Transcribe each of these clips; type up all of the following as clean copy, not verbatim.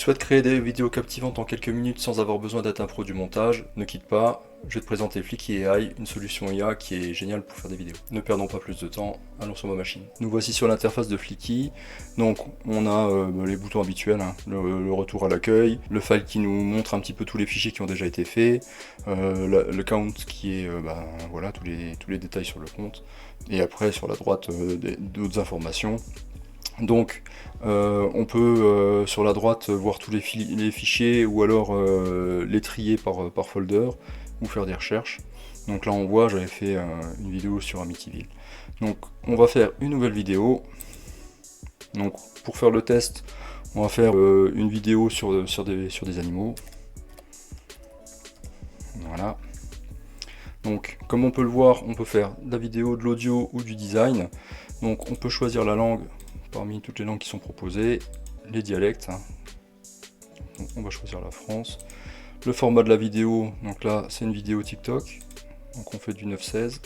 souhaites créer des vidéos captivantes en quelques minutes sans avoir besoin d'être un pro du montage, ne quitte pas, je vais te présenter Flicky AI, une solution IA qui est géniale pour faire des vidéos. Ne perdons pas plus de temps, allons sur ma machine. Nous voici sur l'interface de Flicky. Donc on a les boutons habituels, hein, le retour à l'accueil, le file qui nous montre un petit peu tous les fichiers qui ont déjà été faits, le count qui est voilà, tous les détails sur le compte, et après sur la droite d'autres informations. Donc on peut sur la droite voir tous les fichiers ou alors les trier par folder ou faire des recherches. Donc là on voit, j'avais fait une vidéo sur Amityville. Donc on va faire une nouvelle vidéo. Donc pour faire le test, on va faire une vidéo sur des animaux. Voilà. Donc comme on peut le voir, on peut faire de la vidéo, de l'audio ou du design. Donc on peut choisir la langue parmi toutes les langues qui sont proposées, les dialectes. Donc on va choisir la France. Le format de la vidéo, donc là c'est une vidéo TikTok. Donc on fait du 9:16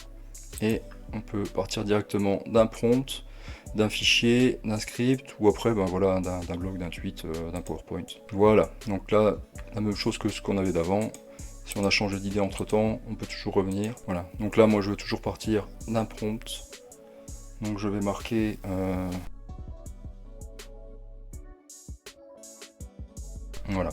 et on peut partir directement d'un prompt, d'un fichier, d'un script ou après voilà, d'un blog, d'un tweet, d'un PowerPoint. Voilà, donc là la même chose que ce qu'on avait d'avant. Si on a changé d'idée entre temps, on peut toujours revenir. Voilà, donc là moi je veux toujours partir d'un prompt. Donc je vais marquer voilà.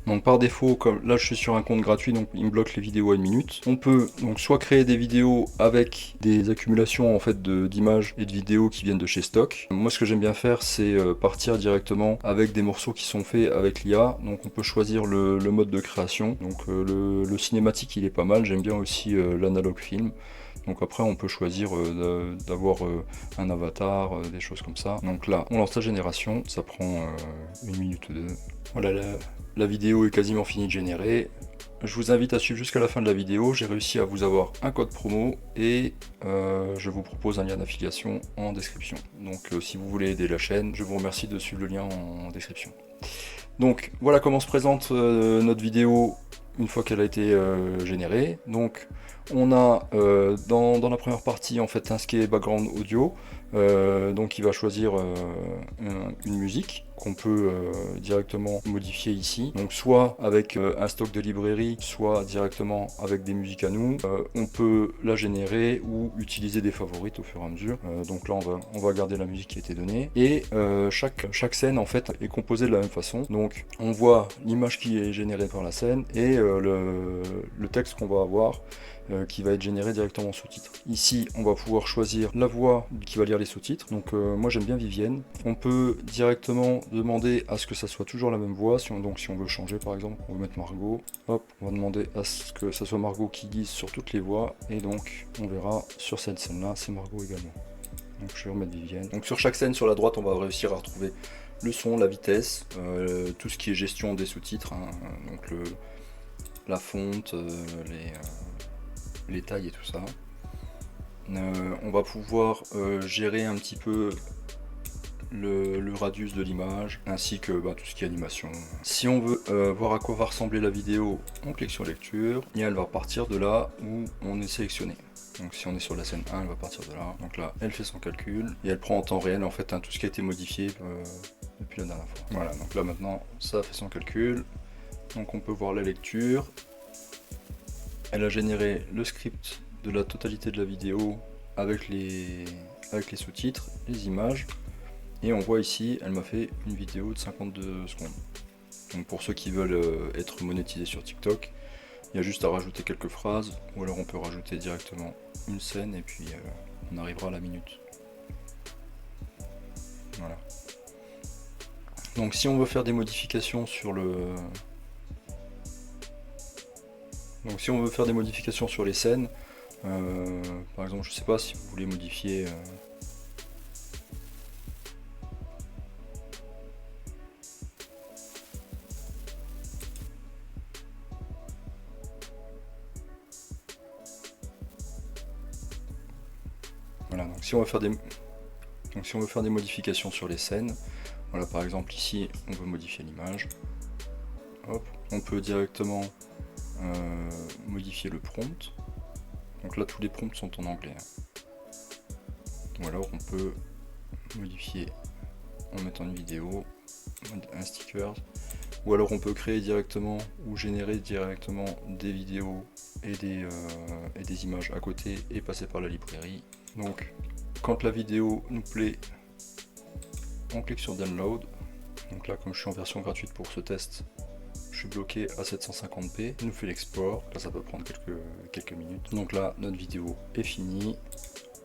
Donc par défaut, comme là je suis sur un compte gratuit, donc il me bloque les vidéos à 1 minute. On peut donc soit créer des vidéos avec des accumulations en fait d'images et de vidéos qui viennent de chez Stock. Moi ce que j'aime bien faire, c'est partir directement avec des morceaux qui sont faits avec l'IA. Donc on peut choisir le mode de création. Donc le cinématique il est pas mal, j'aime bien aussi l'analog film. Donc après on peut choisir d'avoir un avatar, des choses comme ça. Donc là on lance la génération, ça prend 1 minute ou 2. Voilà, la vidéo est quasiment finie de générer. Je vous invite à suivre jusqu'à la fin de la vidéo, j'ai réussi à vous avoir un code promo et je vous propose un lien d'affiliation en description. Donc si vous voulez aider la chaîne, je vous remercie de suivre le lien en description. Donc voilà comment se présente notre vidéo une fois qu'elle a été générée. Donc on a dans la première partie en fait un ce qui est background audio. Donc il va choisir une musique qu'on peut directement modifier ici. Donc soit avec un stock de librairie, soit directement avec des musiques à nous. On peut la générer ou utiliser des favorites au fur et à mesure. Donc là on va garder la musique qui a été donnée. Et chaque scène en fait est composée de la même façon. Donc on voit l'image qui est générée par la scène et le texte qu'on va avoir qui va être généré directement en sous-titres. Ici, on va pouvoir choisir la voix qui va lire les sous-titres. Donc moi j'aime bien Vivienne. On peut directement demander à ce que ça soit toujours la même voix. Si on veut changer par exemple, on va mettre Margot. Hop, on va demander à ce que ça soit Margot qui lise sur toutes les voix. Et donc on verra sur cette scène-là, c'est Margot également. Donc je vais remettre Vivienne. Donc sur chaque scène sur la droite, on va réussir à retrouver le son, la vitesse, tout ce qui est gestion des sous-titres. Hein, donc la fonte, les tailles et tout ça. On va pouvoir gérer un petit peu le radius de l'image ainsi que tout ce qui est animation. Si on veut voir à quoi va ressembler la vidéo, on clique sur lecture et elle va partir de là où on est sélectionné. Donc si on est sur la scène 1, elle va partir de là. Donc là, elle fait son calcul et elle prend en temps réel en fait tout ce qui a été modifié depuis la dernière fois. Voilà, donc là maintenant, ça fait son calcul. Donc on peut voir la lecture. Elle a généré le script de la totalité de la vidéo avec les sous-titres, les images. Et on voit ici, elle m'a fait une vidéo de 52 secondes. Donc pour ceux qui veulent être monétisés sur TikTok, il y a juste à rajouter quelques phrases, ou alors on peut rajouter directement une scène et puis on arrivera à la minute. Voilà. Donc si on veut faire des modifications sur Donc si on veut faire des modifications sur les scènes, par exemple je sais pas si vous voulez modifier voilà, donc si on veut faire des modifications sur les scènes, voilà par exemple ici on veut modifier l'image, hop, on peut directement modifier le prompt. Donc là tous les prompts sont en anglais. Ou alors on peut modifier en mettant une vidéo, un sticker, ou alors on peut créer directement ou générer directement des vidéos et des images à côté et passer par la librairie. Donc quand la vidéo nous plaît, on clique sur download. Donc là, comme je suis en version gratuite pour ce test, je suis bloqué à 750p, il nous fait l'export, là ça peut prendre quelques minutes. Donc là, notre vidéo est finie,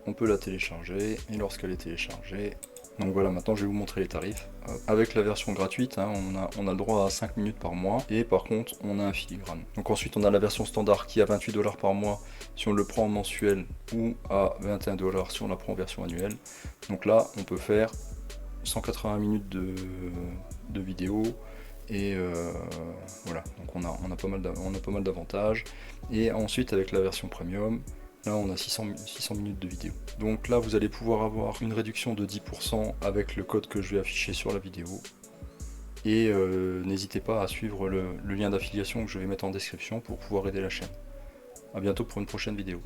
on peut la télécharger, et lorsqu'elle est téléchargée, donc voilà, maintenant je vais vous montrer les tarifs. Avec la version gratuite, hein, on a le droit à 5 minutes par mois, et par contre on a un filigrane. Donc ensuite on a la version standard qui est à 28 $ par mois si on le prend en mensuel, ou à 21 $ si on la prend en version annuelle. Donc là on peut faire 180 minutes de vidéo, et voilà, donc on a pas mal d'avantages. Et ensuite avec la version premium, là on a 600 minutes de vidéo. Donc là vous allez pouvoir avoir une réduction de 10% avec le code que je vais afficher sur la vidéo. Et n'hésitez pas à suivre le lien d'affiliation que je vais mettre en description pour pouvoir aider la chaîne. A bientôt pour une prochaine vidéo.